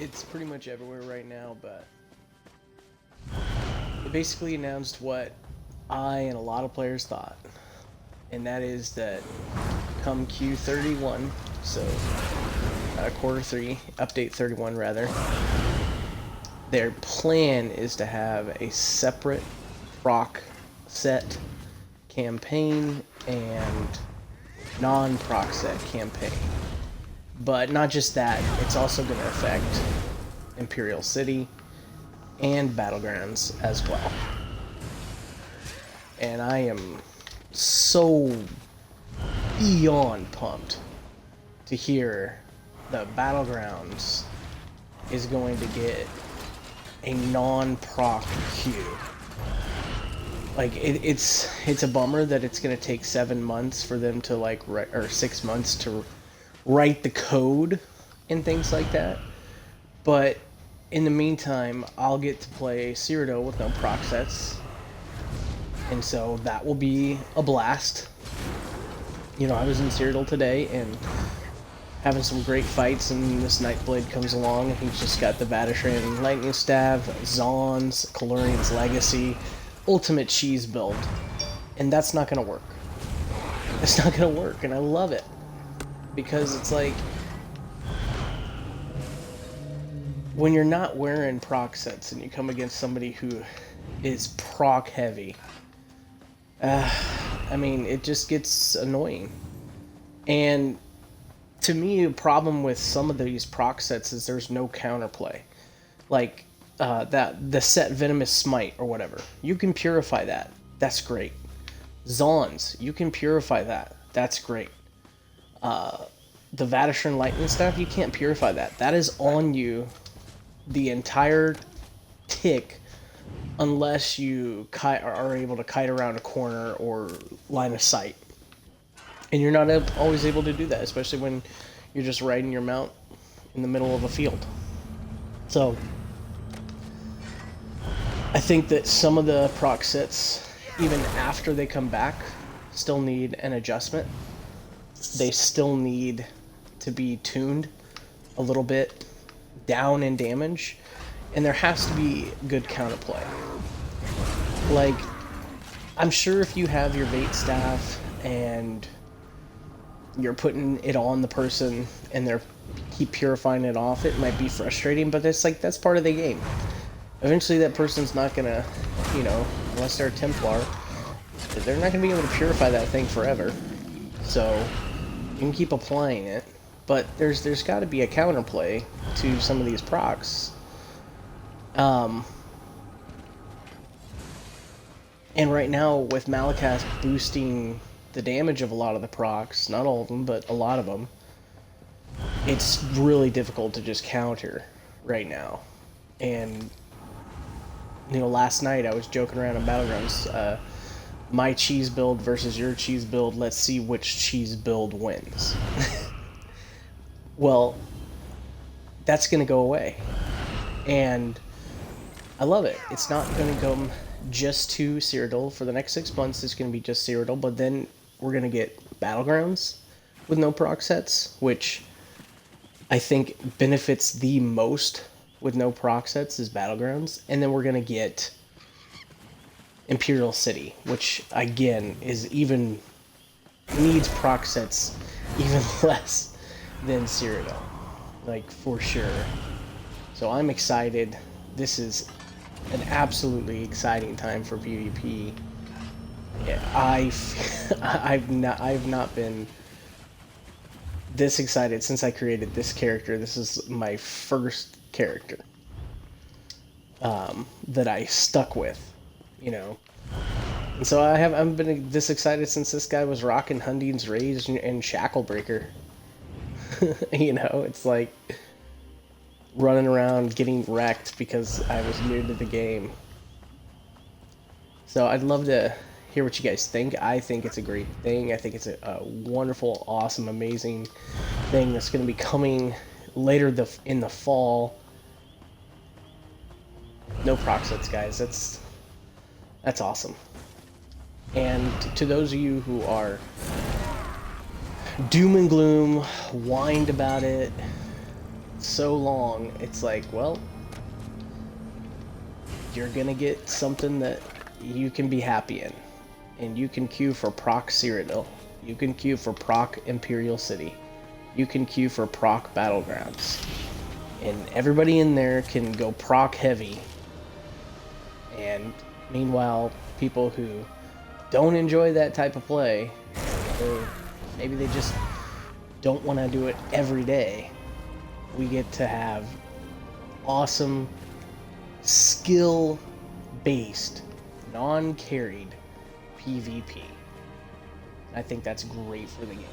it's pretty much everywhere right now, but it basically announced what I and a lot of players thought, and that is that come Q31, so quarter 3, update 31 rather, their plan is to have a separate proc set campaign and non-proc set campaign. But not just that, it's also going to affect Imperial City and Battlegrounds as well. And I am so beyond pumped to hear that Battlegrounds is going to get a non-proc queue. Like it's a bummer that it's going to take 7 months for them to or 6 months to write the code and things like that. But in the meantime, I'll get to play Cyrodiil with no proc sets, and so that will be a blast. You know, I was in Cyrodiil today and having some great fights, and this Nightblade comes along and he's just got the Battlegrounds Lightning Staff, Zaun's, Kalurian's Legacy, ultimate cheese build, and that's not gonna work. It's not gonna work, and I love it because it's like when you're not wearing proc sets and you come against somebody who is proc heavy, I mean, it just gets annoying. And to me, a problem with some of these proc sets is there's no counterplay. Like the set Venomous Smite or whatever, you can purify that. That's great. Zaun's, you can purify that. That's great. The Battlegrounds Lightning Staff, you can't purify that. That is on you the entire tick, unless you are able to kite around a corner or line of sight. And you're not always able to do that, especially when you're just riding your mount in the middle of a field. So I think that some of the proc sets, even after they come back, still need an adjustment. They still need to be tuned a little bit down in damage, and there has to be good counterplay. Like, I'm sure if you have your bait staff and you're putting it on the person and they're keep purifying it off, it might be frustrating, but it's like, that's part of the game. Eventually that person's not gonna, you know, unless they're a Templar, they're not gonna be able to purify that thing forever. So you can keep applying it, but there's got to be a counterplay to some of these procs. And right now, with Malakath boosting the damage of a lot of the procs, not all of them, but a lot of them, it's really difficult to just counter right now. And, you know, last night I was joking around on Battlegrounds, my cheese build versus your cheese build, let's see which cheese build wins. Well, that's going to go away. And I love it. It's not going to go just to Cyrodiil. For the next 6 months, it's going to be just Cyrodiil, but then we're going to get Battlegrounds with no proc sets, which I think benefits the most with no proc sets is Battlegrounds. And then we're going to get Imperial City, which again is even needs proc sets even less than Cyrodiil, like, for sure. So I'm excited. This is an absolutely exciting time for PvP. Yeah, I've not been this excited since I created this character. This is my first character that I stuck with, you know. And so I haven't been this excited since this guy was rocking Hundine's Rage and Shacklebreaker. You know, it's like running around getting wrecked because I was new to the game. So I'd love to hear what you guys think. I think it's a great thing. I think it's a wonderful, awesome, amazing thing that's going to be coming later in the fall. No proc sets, guys. That's awesome. And to those of you who are doom and gloom, whined about it, so long, it's like, well, you're gonna get something that you can be happy in. And you can queue for Proc Cyrodiil. You can queue for Proc Imperial City. You can queue for Proc Battlegrounds. And everybody in there can go Proc heavy. And meanwhile, people who don't enjoy that type of play, or maybe they just don't want to do it every day, we get to have awesome, skill-based, non-carried PvP. I think that's great for the game.